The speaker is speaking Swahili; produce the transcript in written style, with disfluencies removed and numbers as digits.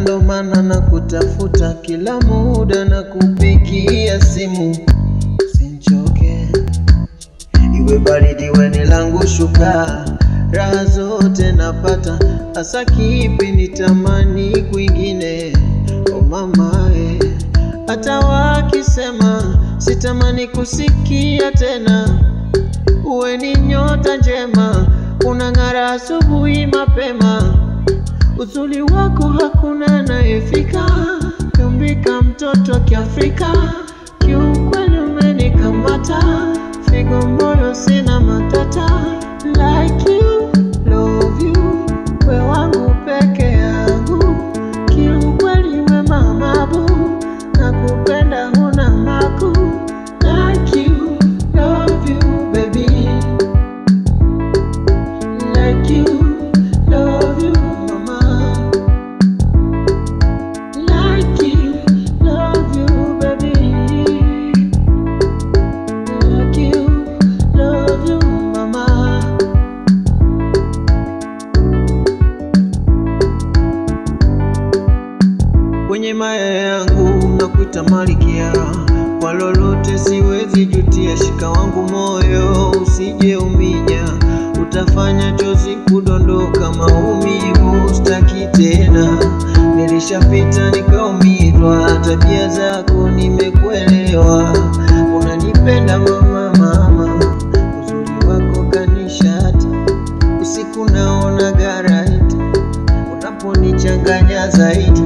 ndo maana nakutafuta kila muda na kupigia simu. Usichoke, iwe baridi weni langu shuka, raha zote napata, asa kipi nitamani kwingine. Oh mama hata wakisema sitamani kusikia tena. Uwe ni nyota njema, unang'ara asubuhi mapema. Uzuri wako hakuna anayefika, kumbika mtoto kiafrika. Kiukweli umenikamata, figo moyo sina matata. Like you, love you, we wangu peke yangu. Kiukweli we mamabu, nakupenda huna maku. Like you, love you baby. Like you, love you mama. Like you, love you baby. Like you, love you mama. Kwenye maya yangu nakuita malikia, kwa lolote siwezi jutia. Shika wangu moyo usije uminya, utafanya chozi kudondoka maumivu. Sitaki tena, nilishapita nikaumizwa. Tabia zako nimekuelewa, unanipenda mama mama. Uzuri wako kanishati, usiku naona garaiti, unaponichanganya zaidi.